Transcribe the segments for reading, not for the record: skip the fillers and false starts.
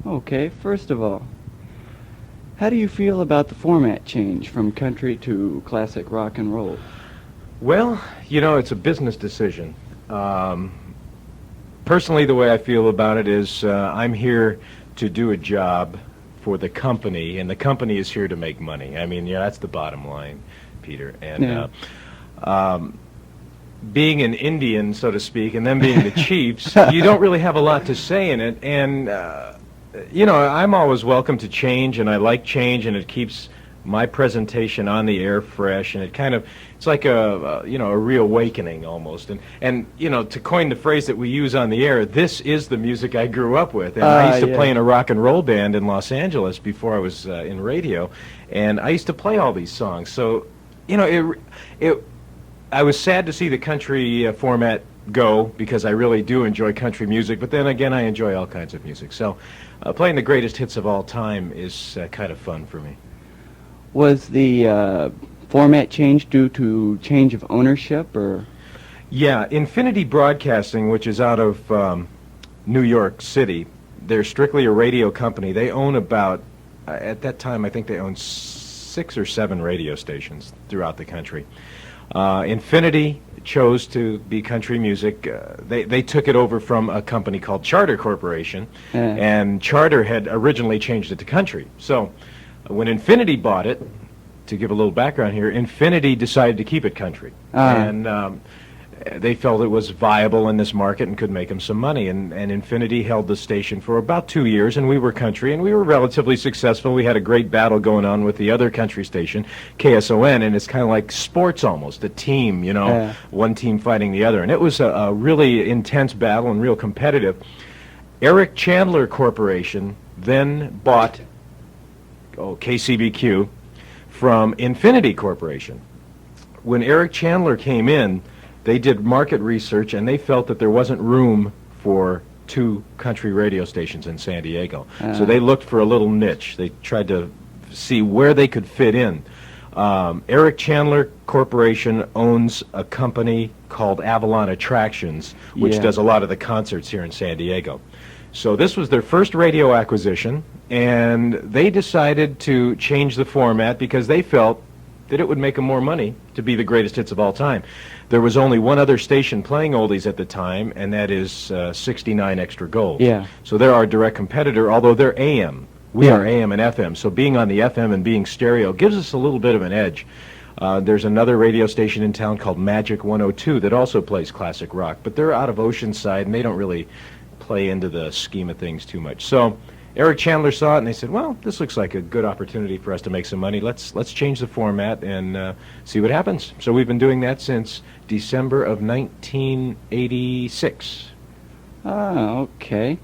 Okay, first of all, how do you feel about the format change from country to classic rock and roll? Well, it's a business decision. Personally, the way I feel about it is I'm here to do a job for the company, and the company is here to make money. I mean, that's the bottom line, Peter. And Yeah. Being an Indian, so to speak, and then being the Chiefs, you don't really have a lot to say in it. And, I'm always welcome to change, and I like change, and it keeps my presentation on the air fresh, and it's like a reawakening almost. And to coin the phrase that we use on the air, this is the music I grew up with. And I used to play in a rock and roll band in Los Angeles before I was in radio, and I used to play all these songs. So, I was sad to see the country format go, because I really do enjoy country music, but then again, I enjoy all kinds of music. So playing the greatest hits of all time is kind of fun for me. Was the format change due to change of ownership, or? Yeah, Infinity Broadcasting, which is out of New York City, they're strictly a radio company. They own about, at that time, I think they owned 6 or 7 radio stations throughout the country. Infinity chose to be country music. They took it over from a company called Charter Corporation, and Charter had originally changed it to country. So when Infinity bought it, to give a little background here, Infinity decided to keep it country. And they felt it was viable in this market and could make them some money. And Infinity held the station for about 2 years, and we were country, and we were relatively successful. We had a great battle going on with the other country station, KSON, and it's kind of like sports almost, a team, one team fighting the other. And it was a really intense battle and real competitive. Eric Chandler Corporation then bought KCBQ from Infinity Corporation. When Eric Chandler came in, they did market research, and they felt that there wasn't room for 2 country radio stations in San Diego. So they looked for a little niche. They tried to see where they could fit in. Eric Chandler Corporation owns a company called Avalon Attractions, which does a lot of the concerts here in San Diego. So this was their first radio acquisition, and they decided to change the format because they felt that it would make them more money to be the greatest hits of all time. There was only one other station playing oldies at the time, and that is 69 Extra Gold. Yeah. So they're our direct competitor, although they're AM. We are AM and FM, so being on the FM and being stereo gives us a little bit of an edge. There's another radio station in town called Magic 102 that also plays classic rock, but they're out of Oceanside, and they don't really play into the scheme of things too much. So Eric Chandler saw it, and they said, well, this looks like a good opportunity for us to make some money. Let's change the format and see what happens. So we've been doing that since December of 1986. Okay.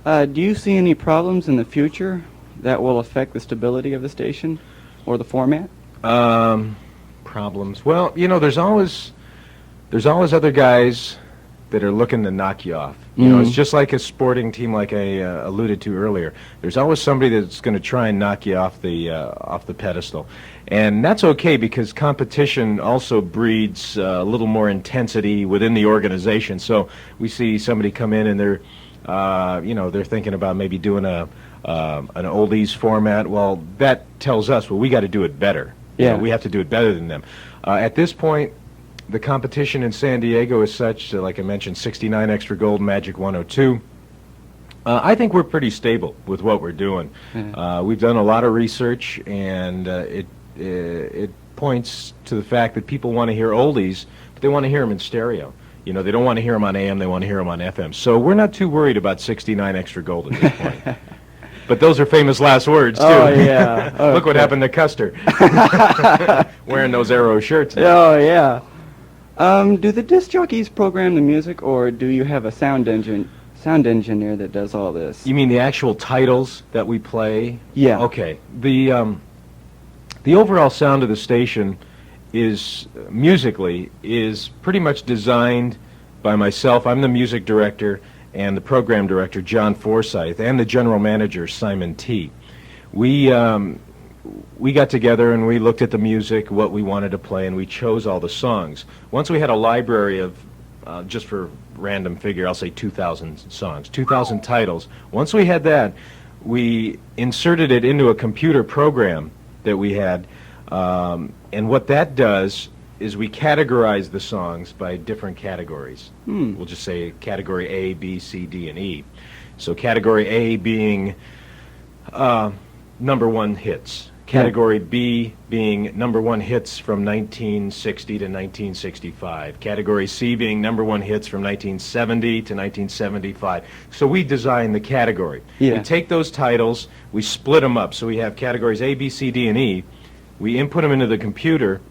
Do you see any problems in the future that will affect the stability of the station or the format? Problems. Well, there's always other guys that are looking to knock you off. It's just like a sporting team, like I alluded to earlier. There's always somebody that's going to try and knock you off the pedestal, and that's okay, because competition also breeds a little more intensity within the organization. So we see somebody come in and they're thinking about maybe doing an oldies format. Well, that tells us, well, we got to do it better. We have to do it better than them. At this point, the competition in San Diego is such, like I mentioned, 69 Extra Gold, Magic 102. I think we're pretty stable with what we're doing. We've done a lot of research, and it points to the fact that people want to hear oldies, but they want to hear them in stereo. They don't want to hear them on AM, they want to hear them on FM. So we're not too worried about 69 Extra Gold at this point. But those are famous last words, too. Oh, yeah. Look what happened to Custer. Wearing those Arrow shirts. Oh, yeah. Do the disc jockeys program the music, or do you have a sound engineer that does all this? You mean the actual titles that we play? Yeah. Okay. The overall sound of the station is musically pretty much designed by myself. I'm the music director, and the program director, John Forsyth, and the general manager, Simon T. We got together and we looked at the music, what we wanted to play, and we chose all the songs. Once we had a library of, just for random figure, I'll say 2,000 songs, 2,000 titles. Once we had that, we inserted it into a computer program that we had, and what that does is we categorize the songs by different categories. We'll just say category A, B, C, D, and E. So category A being number one hits. Category B being number one hits from 1960 to 1965. Category C being number one hits from 1970 to 1975. So we design the category. Yeah. We take those titles, we split them up. So we have categories A, B, C, D, and E. We input them into the computer.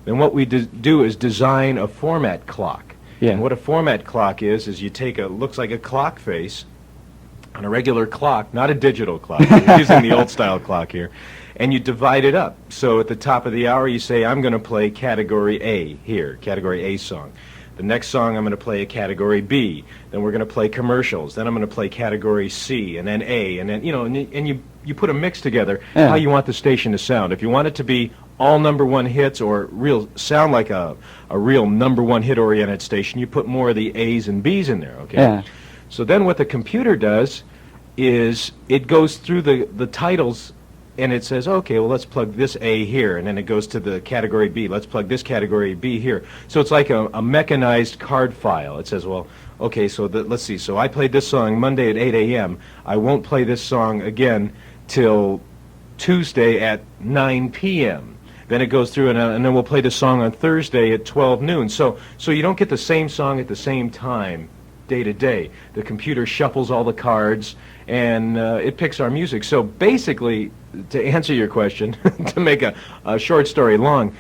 Then what we do is design a format clock. Yeah. And what a format clock is you take looks like a clock face on a regular clock, not a digital clock. We're using the old style clock here. And you divide it up. So at the top of the hour, you say, I'm going to play category A here, category A song. The next song, I'm going to play a category B. Then we're going to play commercials. Then I'm going to play category C, and then A, and then, and you put a mix together how you want the station to sound. If you want it to be all number one hits or sound like a real number one hit oriented station, you put more of the A's and B's in there, okay? Yeah. So then what the computer does is it goes through the titles and it says, okay, well, let's plug this A here, and then it goes to the category B. Let's plug this category B here. So it's like a mechanized card file. It says, well, okay, so let's see. So I played this song Monday at 8 a.m. I won't play this song again till Tuesday at 9 p.m. Then it goes through, and then we'll play the song on Thursday at 12 noon. So you don't get the same song at the same time day to day. The computer shuffles all the cards, and it picks our music. So basically, to answer your question, to make a short story long,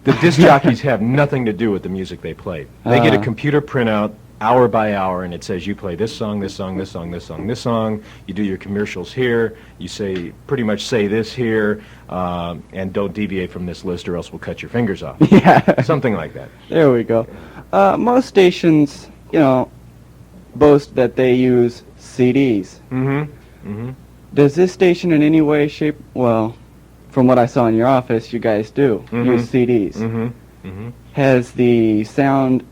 the disc jockeys have nothing to do with the music they play. They get a computer printout hour by hour, and it says you play this song, this song, this song, this song, this song. You do your commercials here. You pretty much say this here, and don't deviate from this list, or else we'll cut your fingers off. Yeah. Something like that. There we go. Most stations, boast that they use CDs. Does this station in any way, shape, well, from what I saw in your office, you guys do use CDs. Has the sound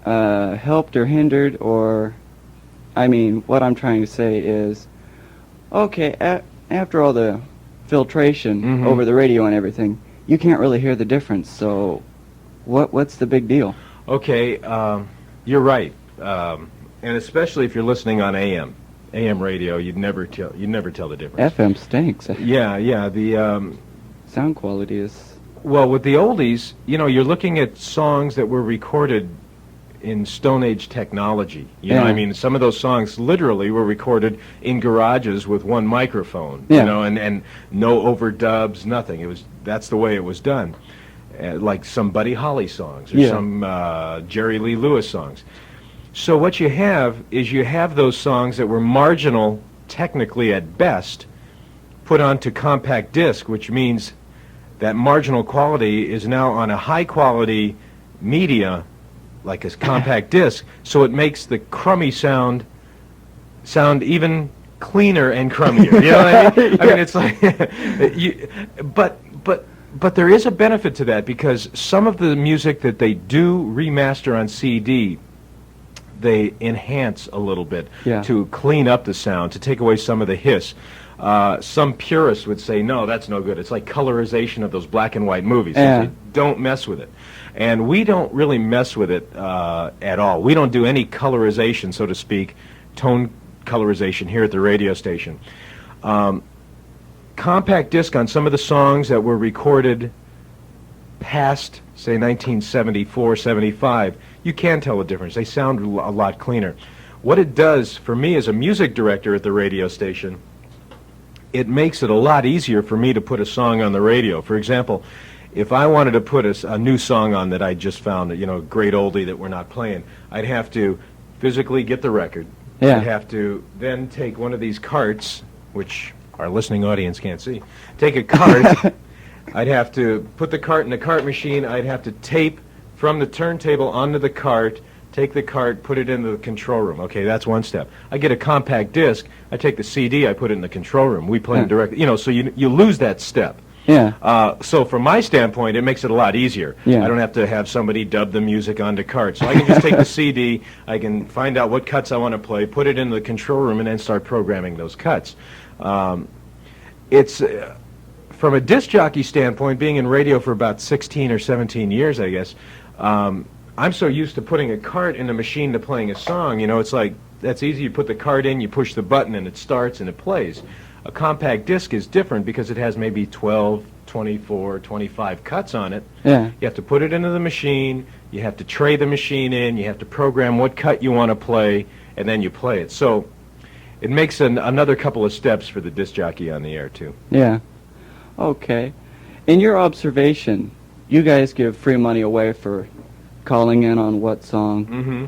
helped or hindered, or, I mean, what I'm trying to say is, okay, after all the filtration over the radio and everything, you can't really hear the difference, so what's the big deal? Okay, you're right, and especially if you're listening on AM radio, you'd never tell the difference. FM stinks. Yeah, the sound quality is... Well, with the oldies, you're looking at songs that were recorded in Stone Age technology. You know what I mean? Some of those songs literally were recorded in garages with one microphone, and no overdubs, nothing. That's the way it was done. Like some Buddy Holly songs or some Jerry Lee Lewis songs. So what you have is those songs that were marginal, technically at best, put onto compact disc, which means that marginal quality is now on a high-quality media, like a compact disc, so it makes the crummy sound even cleaner and crummier. You know what I mean? I mean, it's like, but there is a benefit to that, because some of the music that they do remaster on CD, they enhance a little bit to clean up the sound, to take away some of the hiss. Some purists would say, no, that's no good. It's like colorization of those black and white movies. So don't mess with it. And we don't really mess with it at all. We don't do any colorization, so to speak, tone colorization here at the radio station. Compact disc on some of the songs that were recorded past, say, 1974, 75, you can tell the difference. They sound a lot cleaner. What it does for me as a music director at the radio station, it makes it a lot easier for me to put a song on the radio. For example, if I wanted to put a new song on that I just found, a great oldie that we're not playing, I'd have to physically get the record. I'd have to then take one of these carts, which our listening audience can't see. Take a cart. I'd have to put the cart in the cart machine. I'd have to tape from the turntable onto the cart, take the cart, put it into the control room. Okay, that's one step. I get a compact disc. I take the CD. I put it in the control room. We play it directly. So you lose that step. So from my standpoint, it makes it a lot easier. I don't have to have somebody dub the music onto carts. So I can just take the CD, I can find out what cuts I want to play, put it in the control room, and then start programming those cuts. It's from a disc jockey standpoint, being in radio for about 16 or 17 years, I guess. I'm so used to putting a cart in a machine to playing a song. You know, it's like that's easy. You put the cart in, you push the button, and it starts and it plays. A compact disc is different because it has maybe 12, 24, 25 cuts on it. Yeah. You have to put it into the machine, you have to tray the machine in, you have to program what cut you want to play, and then you play it. So it makes another couple of steps for the disc jockey on the air, too. Yeah. Okay. In your observation, you guys give free money away for calling in on what song. Mm-hmm.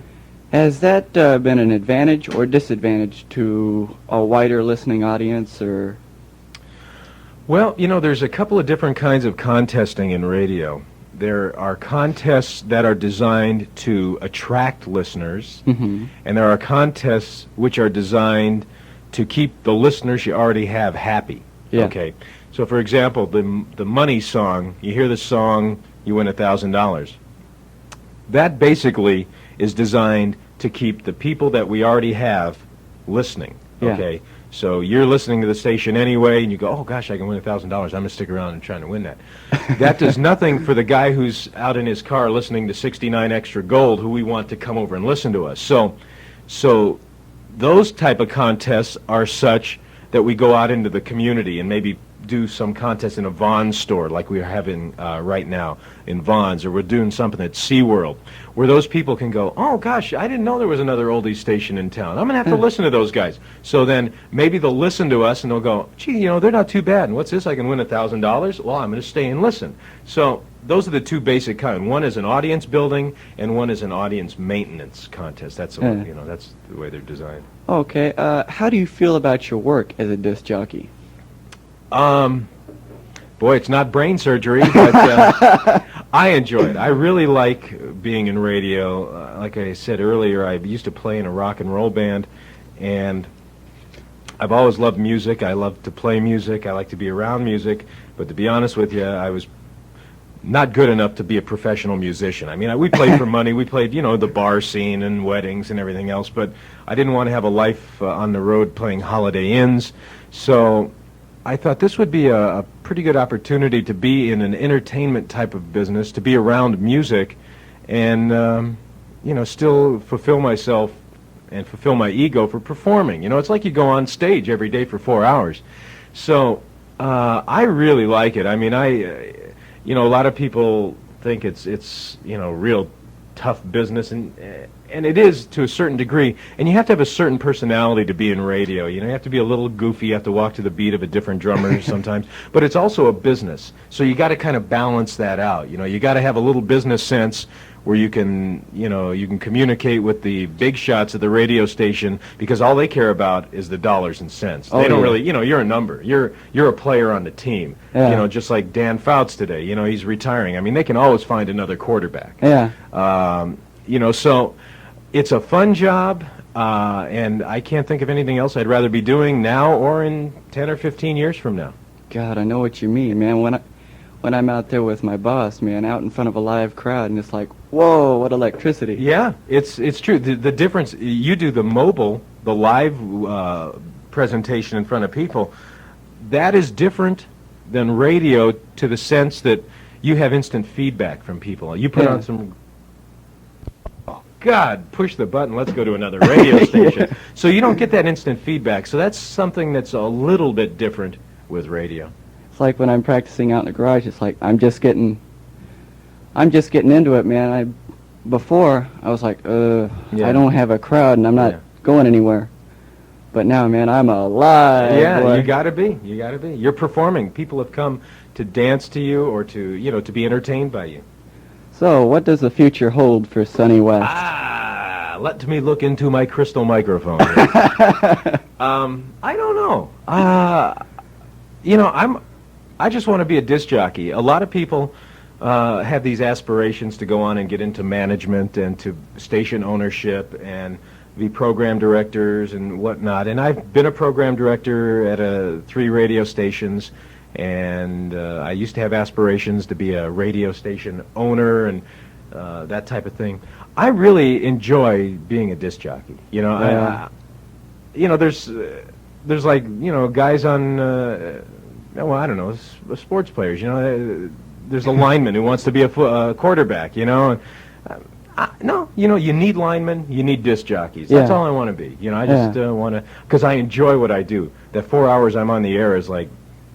Has that been an advantage or disadvantage to a wider listening audience, or? Well, you know, there's a couple of different kinds of contesting in radio. There are contests that are designed to attract listeners, Mm-hmm. and there are contests which are designed to keep the listeners you already have happy. Yeah. Okay. So, for example, the money song, you hear the song, you win $1,000. That basically is designed to keep the people that we already have listening. Yeah. Okay. So you're listening to the station anyway, and you go, oh, gosh, I can win $1,000. I'm going to stick around and trying to win that. That does nothing for the guy who's out in his car listening to 69 Extra Gold, who we want to come over and listen to us. So those type of contests are such that we go out into the community and maybe do some contest in a Vons store like we're having right now in Vons, or we're doing something at SeaWorld, where those people can go, oh gosh, I didn't know there was another oldies station in town. I'm going to have to listen to those guys. So then maybe they'll listen to us and they'll go, gee, you know, they're not too bad. And what's this? I can win $1,000? Well, I'm going to stay and listen. So those are the two basic kinds. One is an audience building, and one is an audience maintenance contest. That's you know, that's the way they're designed. Okay. How do you feel about your work as a disc jockey? Boy, it's not brain surgery, but I enjoy it. I really like being in radio. Like I said earlier, I used to play in a rock and roll band, and I've always loved music. I love to play music. I like to be around music. But to be honest with you, I was not good enough to be a professional musician. I mean, we played for money. We played, you know, the bar scene and weddings and everything else, but I didn't want to have a life on the road playing Holiday Inns. So I thought this would be a pretty good opportunity to be in an entertainment type of business, to be around music, and you know, still fulfill myself and fulfill my ego for performing. You know, it's like you go on stage every day for 4 hours. So I really like it. I mean, you know, a lot of people think it's you know, real tough business, and it is to a certain degree, and you have to have a certain personality to be in radio. You know, you have to be a little goofy, you have to walk to the beat of a different drummer sometimes, but it's also a business, so you got to kind of balance that out. You know, you got to have a little business sense where you can, you know, you can communicate with the big shots at the radio station, because all they care about is the dollars and cents. They don't really, you know, you're a number. You're a player on the team. Yeah. You know, just like Dan Fouts today. You know, he's retiring. I mean, they can always find another quarterback. Yeah. You know, so it's a fun job, and I can't think of anything else I'd rather be doing now or in 10 or 15 years from now. God, I know what you mean, man. When I'm out there with my boss, man, out in front of a live crowd, and it's like, whoa, what electricity. Yeah, it's true. The difference, you do the mobile, the live presentation in front of people, that is different than radio, to the sense that you have instant feedback from people. You put on some, oh God, push the button, let's go to another radio station. So you don't get that instant feedback. So that's something that's a little bit different with radio. It's like when I'm practicing out in the garage, it's like I'm just getting into it, man. Before I was like, I don't have a crowd and I'm not going anywhere. But now, man, I'm alive. Yeah, boy. you gotta be. You're performing. People have come to dance to you, or to, you know, to be entertained by you. So, what does the future hold for Sonny West? Let me look into my crystal microphone. I don't know. You know, I just want to be a disc jockey. A lot of people have these aspirations to go on and get into management and to station ownership and be program directors and whatnot. And I've been a program director at 3 radio stations, and I used to have aspirations to be a radio station owner and that type of thing. I really enjoy being a disc jockey. You know, you know, there's there's like, guys on, well, I don't know, sports players, there's a lineman who wants to be a quarterback, and, no, you need linemen, you need disc jockeys. That's all I want to be. I just want to, because I enjoy what I do. That 4 hours I'm on the air is like,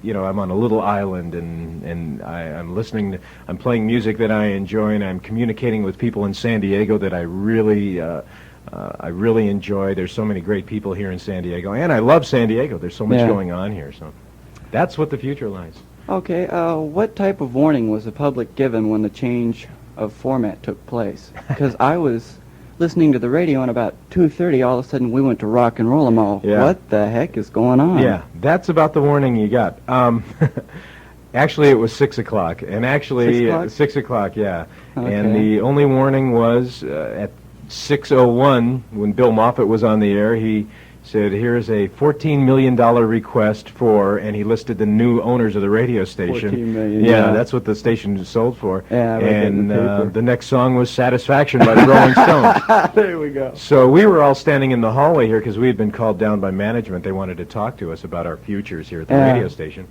I'm on a little island, and I'm listening, I'm playing music that I enjoy, and I'm communicating with people in San Diego that I really enjoy. There's so many great people here in San Diego, and I love San Diego. There's so much going on here, so that's what the future lies. Okay, what type of warning was the public given when the change of format took place? Because I was listening to the radio, and about 2:30, all of a sudden we went to rock and roll. I'm all, what the heck is going on? Yeah, that's about the warning you got. Actually, it was 6 o'clock, and actually 6 o'clock, yeah. Okay. And the only warning was at 6:01 when Bill Moffat was on the air. He said, "Here's a $14 million request for," and he listed the new owners of the radio station. 14 million. Yeah, that's what the station is sold for. Yeah, and the next song was "Satisfaction" by the Rolling Stones. There we go. So we were all standing in the hallway here because we had been called down by management. They wanted to talk to us about our futures here at the radio station,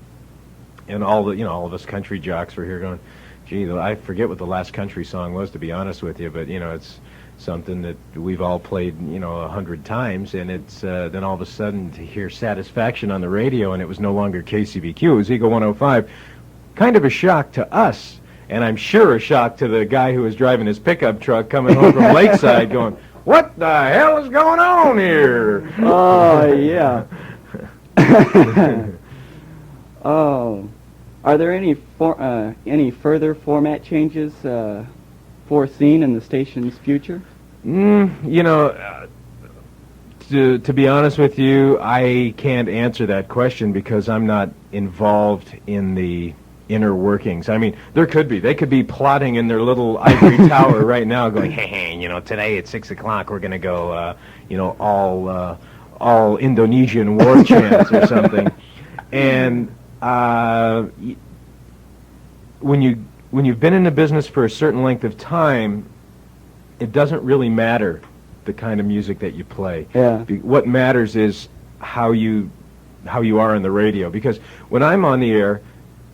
and all of us country jocks were here going, "Gee, I forget what the last country song was, to be honest with you, but it's something that we've all played, 100 times, and it's then all of a sudden to hear Satisfaction on the radio, and it was no longer KCBQ, it was Eagle 105, kind of a shock to us, and I'm sure a shock to the guy who was driving his pickup truck coming home from Lakeside going, "What the hell is going on here?" Oh, yeah. Oh, are there any further format changes foreseen in the station's future? To be honest with you, I can't answer that question because I'm not involved in the inner workings. I mean, there could be. They could be plotting in their little ivory tower right now going, hey, today at 6 o'clock we're going to go, all Indonesian war chants or something. And when you've been in the business for a certain length of time, it doesn't really matter the kind of music that you play. Yeah. What matters is how you are on the radio. Because when I'm on the air,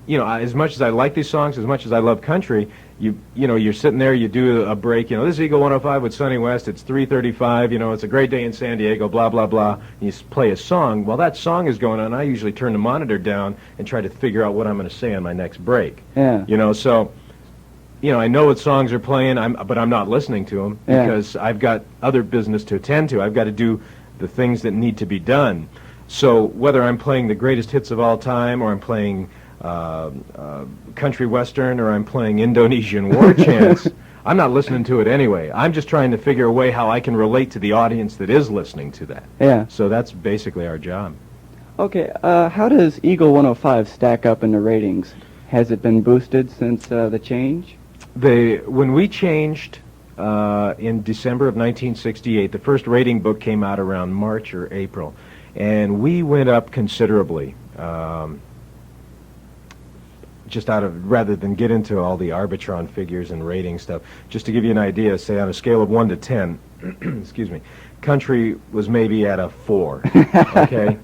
as much as I like these songs, as much as I love country, you're sitting there, you do a break. This is Eagle 105 with Sonny West. It's 3:35. It's a great day in San Diego. Blah blah blah. And you play a song. While that song is going on, I usually turn the monitor down and try to figure out what I'm going to say on my next break. Yeah. So. I know what songs are playing, but I'm not listening to them because I've got other business to attend to. I've got to do the things that need to be done. So whether I'm playing the greatest hits of all time, or I'm playing country western, or I'm playing Indonesian war chants, I'm not listening to it anyway. I'm just trying to figure a way how I can relate to the audience that is listening to that. Yeah. So that's basically our job. Okay, how does Eagle 105 stack up in the ratings? Has it been boosted since the change? When we changed in December of 1968, the first rating book came out around March or April, and we went up considerably. Rather than get into all the Arbitron figures and rating stuff, just to give you an idea, say on a scale of 1 to 10, excuse me, country was maybe at a 4. Okay,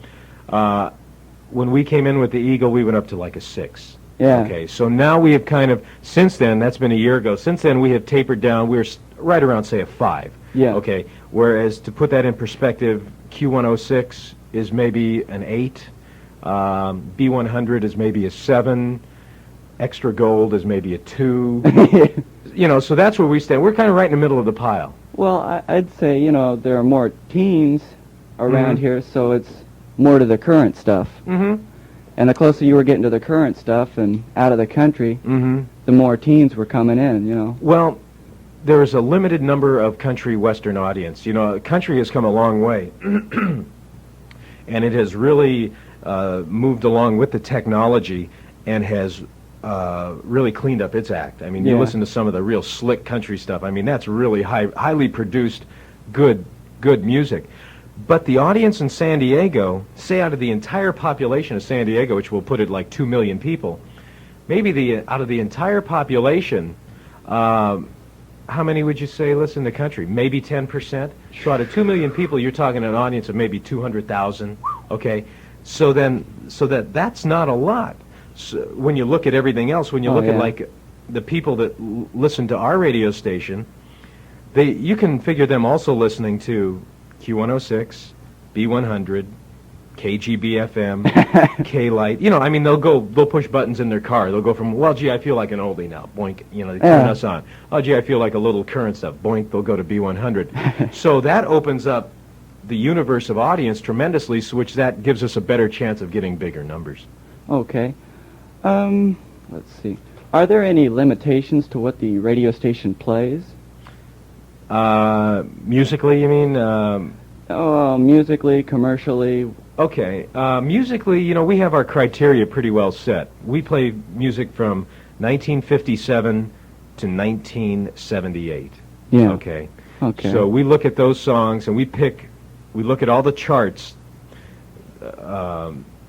when we came in with the Eagle, we went up to like a 6. Yeah. Okay, so now we have kind of, since then, that's been a year ago, since then we have tapered down, we're right around, say, a 5. Yeah. Okay, whereas to put that in perspective, Q106 is maybe an 8, B100 is maybe a 7, Extra Gold is maybe a 2, so that's where we stand. We're kind of right in the middle of the pile. Well, I'd say, there are more teens around here, so it's more to the current stuff. Mm-hmm. And the closer you were getting to the current stuff and out of the country, the more teens were coming in, Well, there is a limited number of country western audience. Country has come a long way. And it has really moved along with the technology and has really cleaned up its act. I mean, you listen to some of the real slick country stuff. I mean, that's really highly produced, good music. But the audience in San Diego, say out of the entire population of San Diego, which will put it like 2 million people, maybe out of the entire population, how many would you say listen to country? Maybe 10%? So out of 2 million people, you're talking an audience of maybe 200,000 Okay, so that's not a lot. So when you look at everything else, when you look at like the people that listen to our radio station, you can figure them also listening to Q106, B100, KGB-FM, K-Light. You know, I mean, they'll push buttons in their car. They'll go from, well, gee, I feel like an oldie now. Boink, you know, they turn us on. Oh, gee, I feel like a little current stuff. Boink, they'll go to B100. So that opens up the universe of audience tremendously, which that gives us a better chance of getting bigger numbers. Okay. Let's see. Are there any limitations to what the radio station plays? Musically, you mean? Musically, commercially. Okay. Musically, you know, we have our criteria pretty well set. We play music from 1957 to 1978. Yeah. Okay. Okay. So we look at those songs and we look at all the charts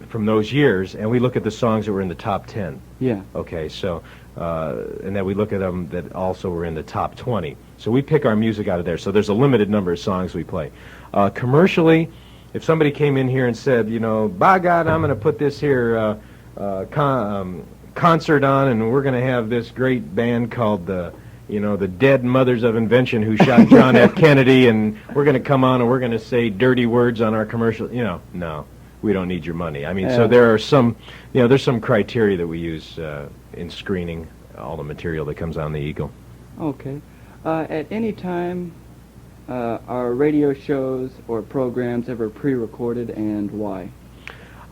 from those years, and we look at the songs that were in the top 10. Yeah. Okay, so, and then we look at them that also were in the top 20. So we pick our music out of there. So there's a limited number of songs we play. Commercially, if somebody came in here and said, you know, by God, I'm going to put this here concert on, and we're going to have this great band called the Dead Mothers of Invention who shot John F. Kennedy, and we're going to come on and we're going to say dirty words on our commercial. You know, no, we don't need your money. I mean, so there are some, you know, there's some criteria that we use in screening all the material that comes on the Eagle. Okay. At any time, are radio shows or programs ever pre-recorded, and why?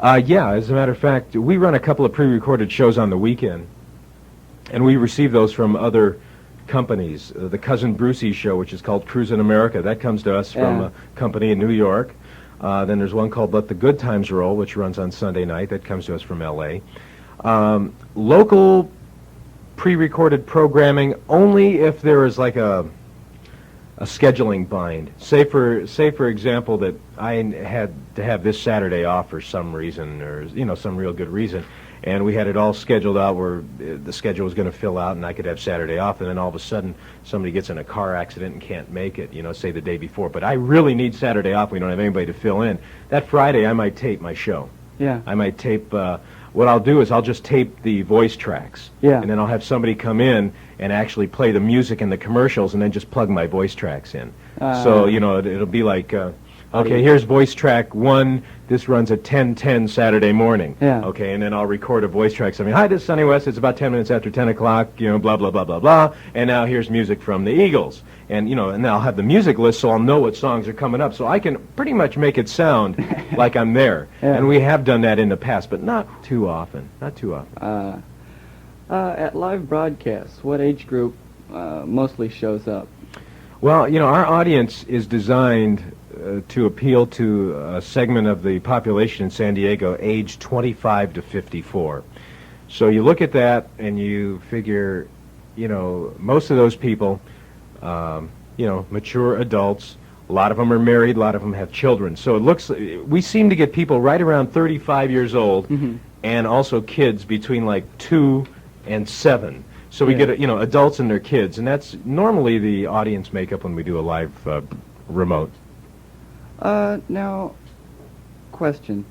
Yeah, as a matter of fact, we run a couple of pre-recorded shows on the weekend, and we receive those from other companies. The Cousin Brucey show, which is called Cruisin' America, that comes to us from a company in New York. Then there's one called Let the Good Times Roll, which runs on Sunday night. That comes to us from L.A. Local pre-recorded programming only if there is like a scheduling bind. Say for example that I had to have this Saturday off for some reason, or you know, some real good reason, and we had it all scheduled out where the schedule was going to fill out and I could have Saturday off, and then all of a sudden somebody gets in a car accident and can't make it, you know, say the day before, but I really need Saturday off, we don't have anybody to fill in. That Friday I might tape my show. Yeah. I might tape, what I'll do is I'll just tape the voice tracks. Yeah. And then I'll have somebody come in and actually play the music and the commercials and then just plug my voice tracks in. So, you know, it'll be like, okay, here's voice track 1. This runs at 10:10 Saturday morning. Yeah. Okay, and then I'll record a voice track. So, I mean, hi, this is Sonny West. It's about 10 minutes after 10 o'clock, you know, blah, blah, blah, blah, blah. And now here's music from the Eagles. And, you know, and then I'll have the music list so I'll know what songs are coming up. So I can pretty much make it sound like I'm there. Yeah. And we have done that in the past, but not too often. Not too often. At live broadcasts, what age group mostly shows up? Well, you know, our audience is designed to appeal to a segment of the population in San Diego aged 25 to 54. So you look at that and you figure, you know, most of those people, you know, mature adults, a lot of them are married, a lot of them have children. So it looks, we seem to get people right around 35 years old, and also kids between like 2 and 7. So we get, you know, adults and their kids, and that's normally the audience makeup when we do a live remote. Now, question: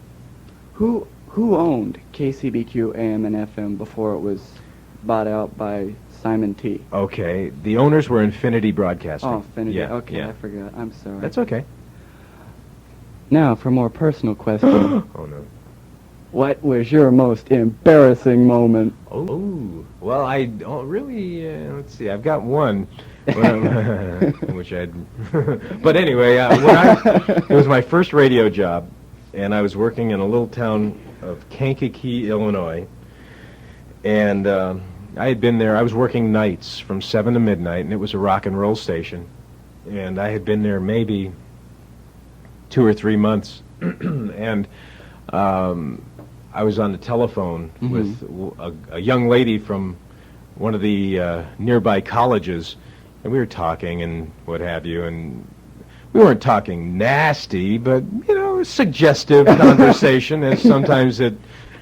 Who owned KCBQ AM and FM before it was bought out by Simon T? Okay, the owners were Infinity Broadcasting. Oh, Infinity. Yeah, Okay, yeah. I forgot. I'm sorry. That's okay. Now, for more personal questions. Oh no. What was your most embarrassing moment? Oh, well, I don't really, let's see, I've got one, which I'd, but anyway, it was my first radio job, and I was working in a little town of Kankakee, Illinois, and I had been there, I was working nights from 7 to midnight, and it was a rock and roll station, and I had been there maybe 2 or 3 months, and I was on the telephone with a young lady from one of the nearby colleges, and we were talking and what have you, and we weren't talking nasty, but, you know, suggestive conversation, as sometimes it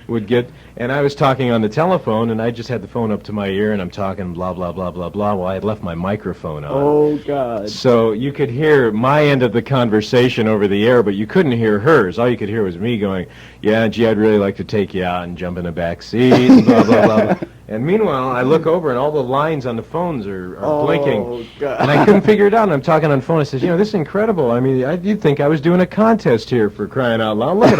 would get, and I was talking on the telephone, and I just had the phone up to my ear, and I'm talking blah, blah, blah, blah, blah. Well, I had left my microphone on. Oh, God. So you could hear my end of the conversation over the air, but you couldn't hear hers. All you could hear was me going, yeah, gee, I'd really like to take you out and jump in the back seat, and blah, blah, blah, blah. And meanwhile, I look over, and all the lines on the phones are blinking. Oh, God. And I couldn't figure it out, and I'm talking on the phone. I says, this is incredible. I mean, you'd think I was doing a contest here, for crying out loud. Look at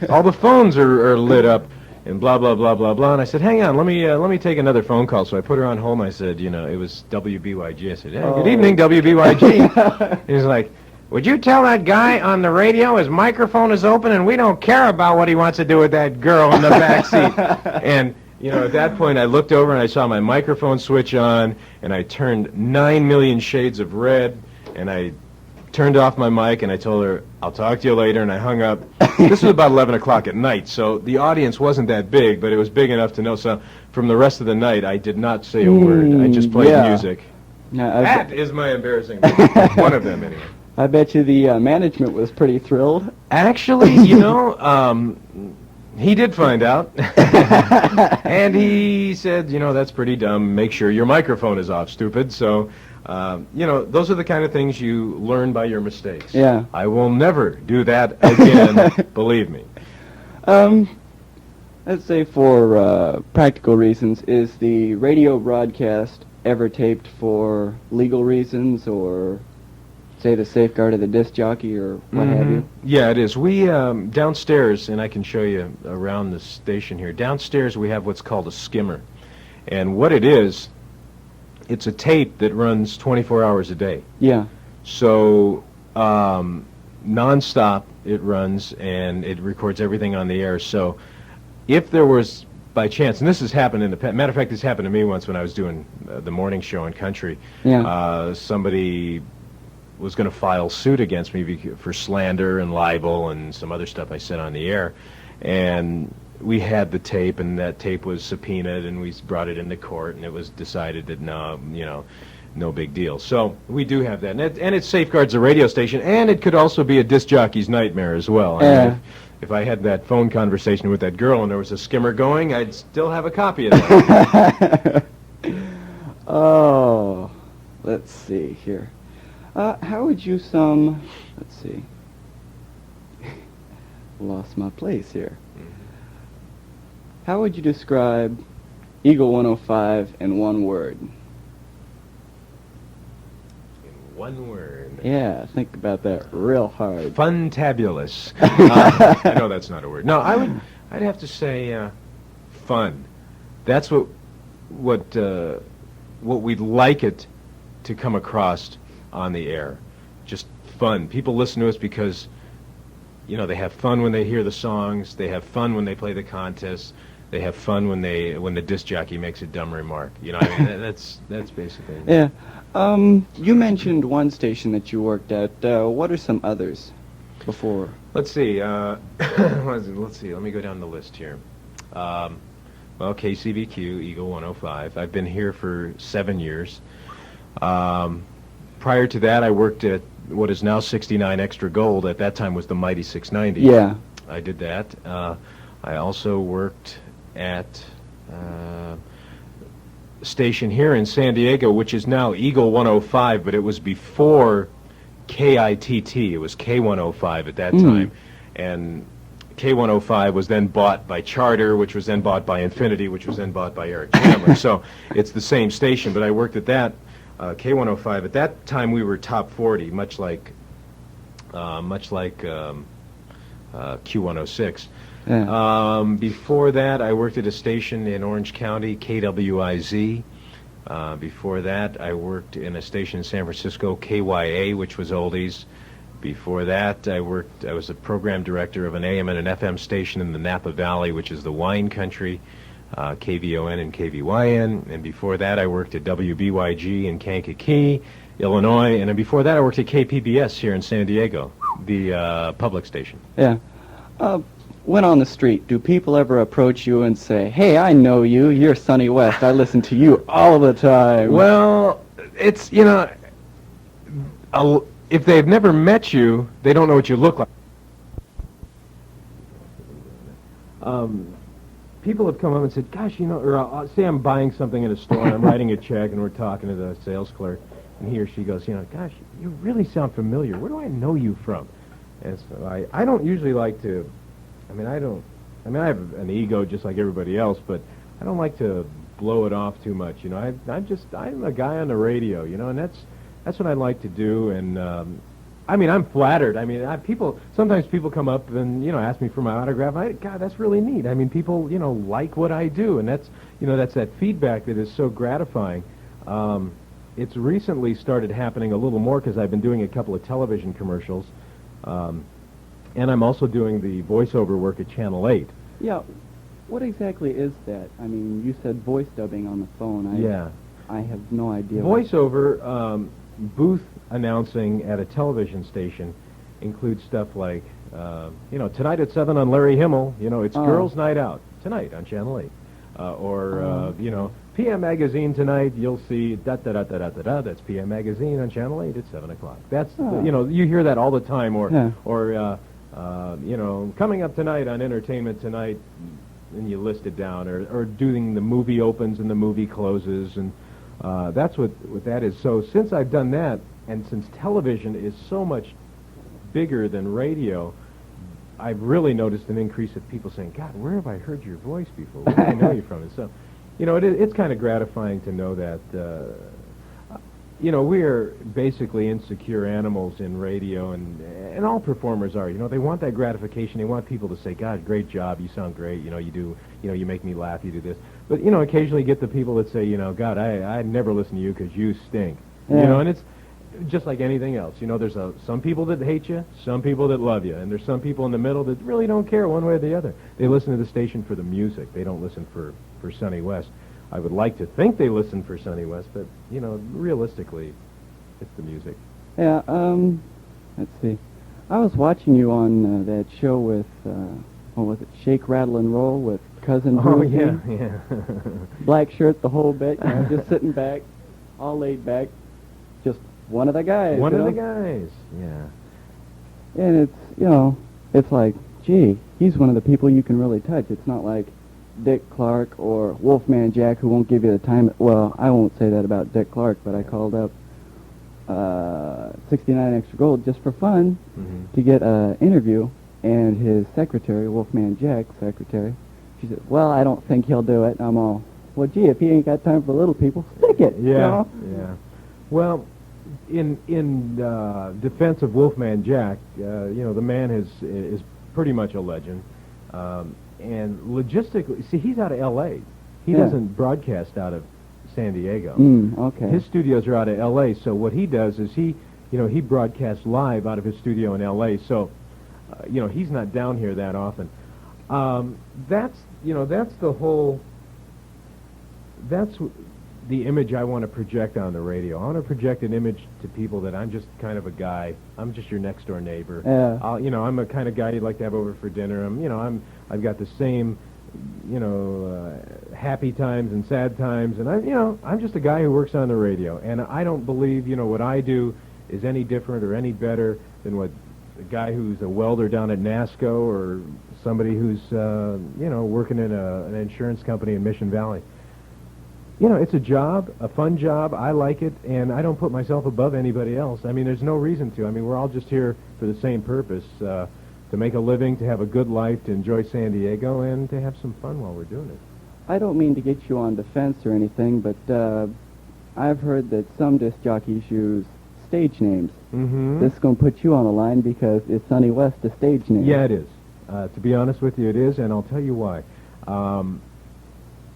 all the phones are lit up, and blah, blah, blah, blah, blah. And I said, hang on, let me take another phone call. So I put her on hold, and I said, it was WBYG. I said, yeah, good evening, WBYG. He's like, would you tell that guy on the radio his microphone is open, and we don't care about what he wants to do with that girl in the back seat. And at that point, I looked over and I saw my microphone switch on, and I turned 9 million shades of red, and I turned off my mic, and I told her, I'll talk to you later, and I hung up. This was about 11 o'clock at night, so the audience wasn't that big, but it was big enough to know. So from the rest of the night, I did not say a word. I just played music. That is my embarrassing moment. One of them, anyway. I bet you the management was pretty thrilled. Actually, he did find out, and he said, that's pretty dumb. Make sure your microphone is off, stupid. So, those are the kind of things you learn by your mistakes. Yeah. I will never do that again, believe me. Let's say for practical reasons, is the radio broadcast ever taped for legal reasons or say the safeguard of the disc jockey or what have you? Yeah, it is. We, downstairs, and I can show you around the station here, downstairs we have what's called a skimmer. And what it is, it's a tape that runs 24 hours a day. Yeah. So, non-stop it runs, and it records everything on the air. So, if there was, by chance, and this has happened in the past, matter of fact, this happened to me once when I was doing the morning show in country. Yeah. Somebody was going to file suit against me for slander and libel and some other stuff I said on the air, and we had the tape, and that tape was subpoenaed, and we brought it into court, and it was decided that no big deal. So we do have that, and it safeguards the radio station, and it could also be a disc jockey's nightmare as well. Yeah. I mean, if I had that phone conversation with that girl and there was a skimmer going, I'd still have a copy of that. Oh, let's see here. How would you let's see, lost my place here. How would you describe Eagle 105 in one word? In one word? Yeah, think about that real hard. Funtabulous. I know that's not a word. No, I'd have to say fun. That's what we'd like it to come across on the air. Just fun. People listen to us because they have fun when they hear the songs, they have fun when they play the contests, they have fun when the disc jockey makes a dumb remark. That's basically it. Yeah. You mentioned one station that you worked at. What are some others before? Let's see. Let's see. Let me go down the list here. KCBQ, Eagle 105. I've been here for 7 years. Prior to that, I worked at what is now 69 Extra Gold. At that time was the Mighty 690. Yeah. I did that. I also worked at a station here in San Diego, which is now Eagle 105, but it was before KITT. It was K105 at that time. And K105 was then bought by Charter, which was then bought by Infinity, which was then bought by Eric Chandler. So it's the same station, but I worked at that. K105. At that time, we were top 40, much like Q106. Yeah. Before that, I worked at a station in Orange County, KWIZ. Before that, I worked in a station in San Francisco, KYA, which was oldies. Before that, I was a program director of an AM and an FM station in the Napa Valley, which is the wine country. KVON and KVYN, and before that I worked at WBYG in Kankakee, Illinois, and then before that I worked at KPBS here in San Diego, the public station. Yeah. When on the street, do people ever approach you and say, "Hey, I know you, you're Sonny West, I listen to you all the time"? Well, it's, if they've never met you, they don't know what you look like. people have come up and said, gosh, or say I'm buying something in a store, and I'm writing a check, and we're talking to the sales clerk, and he or she goes, gosh, you really sound familiar. Where do I know you from? And so I don't usually like to, I have an ego just like everybody else, but I don't like to blow it off too much. I'm a guy on the radio, and that's what I like to do, and I'm flattered. Sometimes people come up and, ask me for my autograph. God, that's really neat. People, like what I do, and that's that feedback that is so gratifying. It's recently started happening a little more because I've been doing a couple of television commercials, and I'm also doing the voiceover work at Channel 8. Yeah. What exactly is that? You said voice dubbing on the phone. Yeah. I have no idea. Voiceover, booth announcing at a television station includes stuff like, tonight at 7 on Larry Himmel, it's Girls' Night Out, tonight on Channel 8. PM Magazine tonight, you'll see da-da-da-da-da-da-da, that's PM Magazine on Channel 8 at 7 o'clock. That's, you hear that all the time, or coming up tonight on Entertainment Tonight, and you list it down, or doing the movie opens and the movie closes, and that's what that is. So since I've done that, and since television is so much bigger than radio, I've really noticed an increase of people saying, God, where have I heard your voice before? Where do I know you from? And so, it's kind of gratifying to know that, we are basically insecure animals in radio, and all performers are. They want that gratification. They want people to say, God, great job, you sound great, you make me laugh, you do this. But, occasionally get the people that say, God, I'd never listen to you because you stink. Yeah. And it's just like anything else. There's some people that hate you, some people that love you, and there's some people in the middle that really don't care one way or the other. They listen to the station for the music. They don't listen for Sonny West. I would like to think they listen for Sonny West, but, realistically, it's the music. Yeah, let's see. I was watching you on that show with, what was it, Shake, Rattle, and Roll with Cousin Bruce. Oh, yeah. Black shirt, the whole bit, just sitting back, all laid back, just one of the guys. One of the guys, yeah. And it's, it's like, gee, he's one of the people you can really touch. It's not like Dick Clark or Wolfman Jack, who won't give you the time. Well, I won't say that about Dick Clark, but I called up 69 Extra Gold just for fun to get an interview, and his secretary, Wolfman Jack's secretary, she said, well, I don't think he'll do it. And I'm all, well, gee, if he ain't got time for little people, stick it. Yeah, yeah. Well, in defense of Wolfman Jack, the man is pretty much a legend. And logistically, see, he's out of L.A. He doesn't broadcast out of San Diego. Okay. His studios are out of L.A., so what he does is he broadcasts live out of his studio in L.A., so, he's not down here that often. That's the image I want to project on the radio. I want to project an image to people that I'm just kind of a guy. I'm just your next door neighbor. Yeah. I'm a kind of guy you'd like to have over for dinner. I've got the same, happy times and sad times, and I'm just a guy who works on the radio, and I don't believe, what I do is any different or any better than what a guy who's a welder down at NASCO or somebody who's, working in an insurance company in Mission Valley. It's a job, a fun job. I like it, and I don't put myself above anybody else. There's no reason to. We're all just here for the same purpose, to make a living, to have a good life, to enjoy San Diego, and to have some fun while we're doing it. I don't mean to get you on defense or anything, but I've heard that some disc jockeys use stage names. Mm-hmm. This is going to put you on the line because is Sonny West a stage name? Yeah, it is. To be honest with you, it is, and I'll tell you why.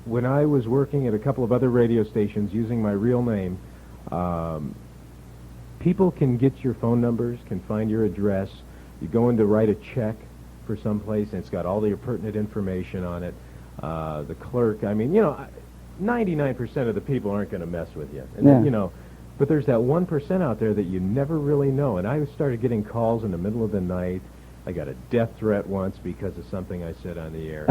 When I was working at a couple of other radio stations using my real name, people can get your phone numbers, can find your address. You go in to write a check for someplace, and it's got all your pertinent information on it. The clerk, 99% of the people aren't going to mess with you. And, but there's that 1% out there that you never really know. And I started getting calls in the middle of the night. I got a death threat once because of something I said on the air.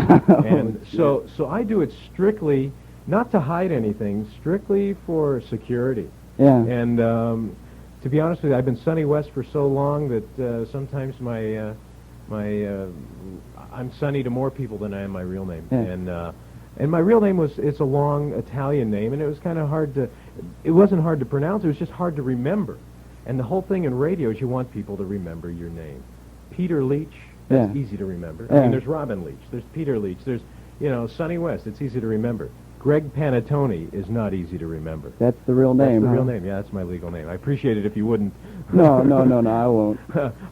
And so I do it strictly, not to hide anything, strictly for security. Yeah. And to be honest with you, I've been Sonny West for so long that sometimes my I'm Sonny to more people than I am my real name. Yeah. And my real name it's a long Italian name, and it was kind of it wasn't hard to pronounce, it was just hard to remember. And the whole thing in radio is you want people to remember your name. Peter Leach, that's easy to remember. I mean, there's Robin Leach, there's Peter Leach, there's, Sonny West, it's easy to remember. Greg Panettone is not easy to remember. That's the real name, That's the real name, yeah, that's my legal name. I appreciate it if you wouldn't. No, I won't.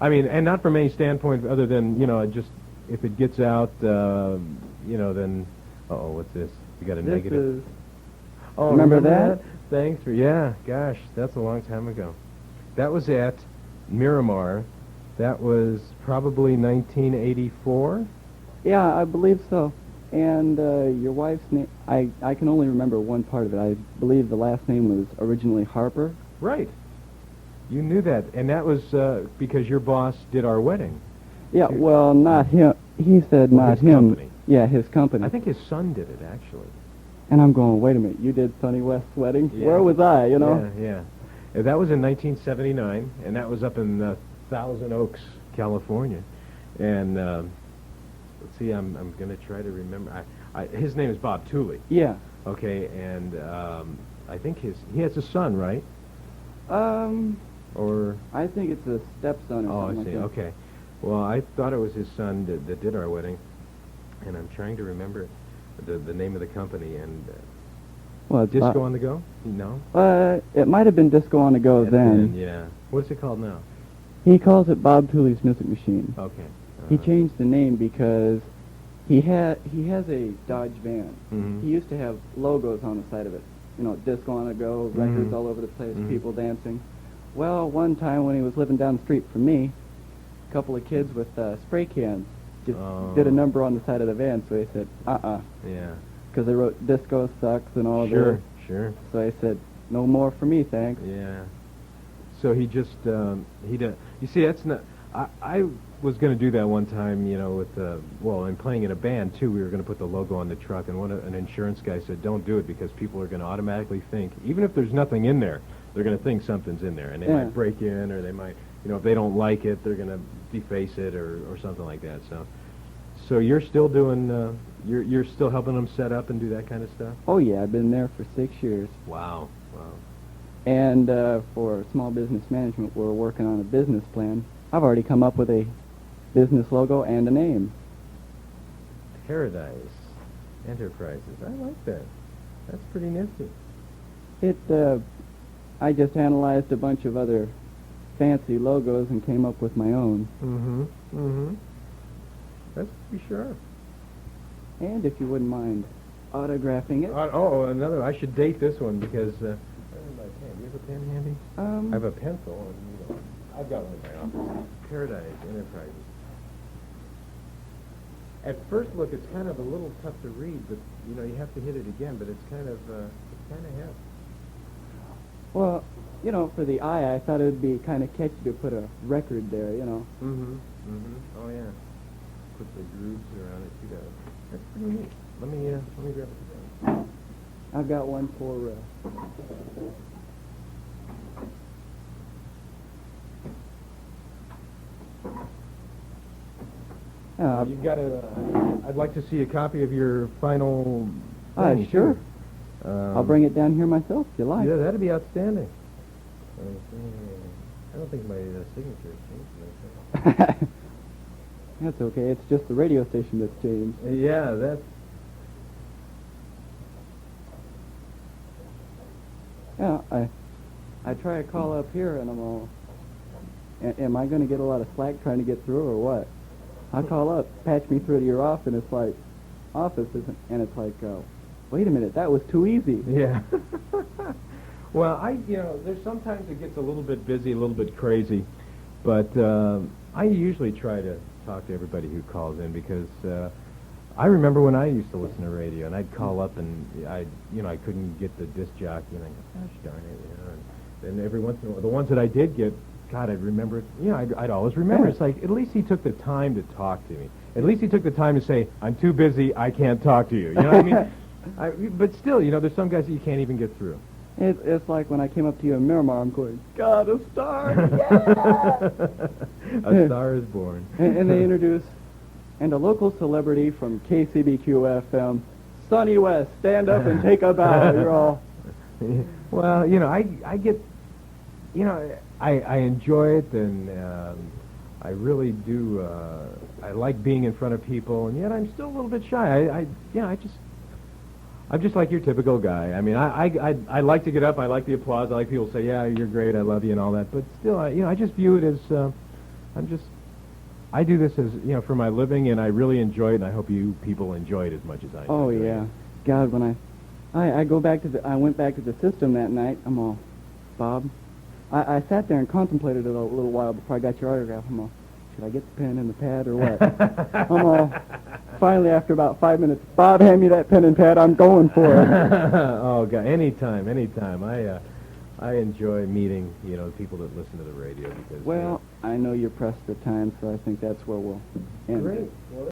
I mean, and not from any standpoint other than, just if it gets out, then, uh-oh, what's this? You got a negative. Oh, remember that? Thanks for, gosh, that's a long time ago. That was at Miramar. That was probably 1984. Yeah, I believe so. And your wife's name, I can only remember one part of it. I believe the last name was originally Harper. Right. You knew that. And that was because your boss did our wedding. Yeah, well, not him. He said not him. Company. Yeah, his company. I think his son did it, actually. And I'm going, wait a minute, you did Sonny West's wedding? Yeah. Where was I, Yeah. That was in 1979, and that was up in Thousand Oaks, California. And let's see, I'm going to try to remember. His name is Bob Tooley. Yeah. Okay, and I think he has a son, right? Or I think it's a stepson or something I see. like that. Okay. Well, I thought it was his son that did our wedding, and I'm trying to remember the name of the company. And Well, Disco on the Go? No. It might have been Disco on the Go then. Yeah. What's it called now? He calls it Bob Tooley's Music Machine. Okay. He changed the name because he has a Dodge van. Mm-hmm. He used to have logos on the side of it. Disco on the Go, records all over the place, people dancing. Well, one time when he was living down the street from me, a couple of kids with spray cans just did a number on the side of the van, so he said, Yeah. because they wrote Disco Sucks and all of it. Sure. So I said, no more for me, thanks. Yeah. So he just, he did. You see, that's not, I was going to do that one time, with, and playing in a band, too. We were going to put the logo on the truck, and an insurance guy said, don't do it, because people are going to automatically think, even if there's nothing in there, they're going to think something's in there, and they might break in, or they might, if they don't like it, they're going to deface it, or something like that. So you're still doing, you're still helping them set up and do that kind of stuff? Oh, yeah, I've been there for 6 years. Wow. And for small business management, we're working on a business plan. I've already come up with a business logo and a name. Paradise Enterprises. I like that. That's pretty nifty. I just analyzed a bunch of other fancy logos and came up with my own. That's pretty sharp. And if you wouldn't mind autographing it. Another. I should date this one because. My pen. Do you have a pen handy? I have a pencil. And, I've got one in my office. Paradise Enterprises. At first look, it's kind of a little tough to read, but you have to hit it again. But it's kind of hefty. Well, for the eye, I thought it would be kind of catchy to put a record there. Oh yeah. Put the grooves around it. You got it. That's pretty neat. Let me grab it. I've got one for. You've got I'd like to see a copy of your final. Sure. Too. I'll bring it down here myself if you like. Yeah, that'd be outstanding. I don't think my signature has changed. That's okay. It's just the radio station that's changed. Yeah, that's. Yeah, I try to call up here and I'm all. Am I going to get a lot of slack trying to get through or what? I call up, patch me through to your office, and it's like, and it's like, wait a minute, that was too easy. Yeah. Well, there's sometimes it gets a little bit busy, a little bit crazy, but I usually try to talk to everybody who calls in because I remember when I used to listen to radio, and I'd call up and I couldn't get the disc jockey, and I go, gosh darn it, and every once in a while, the ones that I did get, God, I'd remember it. I'd always remember. Yeah. It's like, at least he took the time to talk to me. At least he took the time to say, I'm too busy, I can't talk to you. You know what I mean? But still, there's some guys that you can't even get through. It's like when I came up to you in Miramar, I'm going, got a star, yeah! A star is born. And they introduce, and a local celebrity from KCBQ FM, Sonny West, stand up and take a bow. You're all... Well, you know, I get, you know, I enjoy it, and I really do. I like being in front of people, and yet I'm still a little bit shy. I'm just like your typical guy. I mean, I like to get up. I like the applause. I like people to say, "Yeah, you're great. I love you," and all that. But still, I just view it as I do this as for my living, and I really enjoy it. And I hope you people enjoy it as much as I do. Oh yeah, God, when I went back to the system that night. I'm all, Bob. I sat there and contemplated it a little while before I got your autograph. I'm all, should I get the pen and the pad or what? I'm all, finally after about 5 minutes, Bob, hand me that pen and pad. I'm going for it. Oh God, anytime. I enjoy meeting people that listen to the radio because. Well, I know you're pressed for time, so I think that's where we'll end. Great. Well,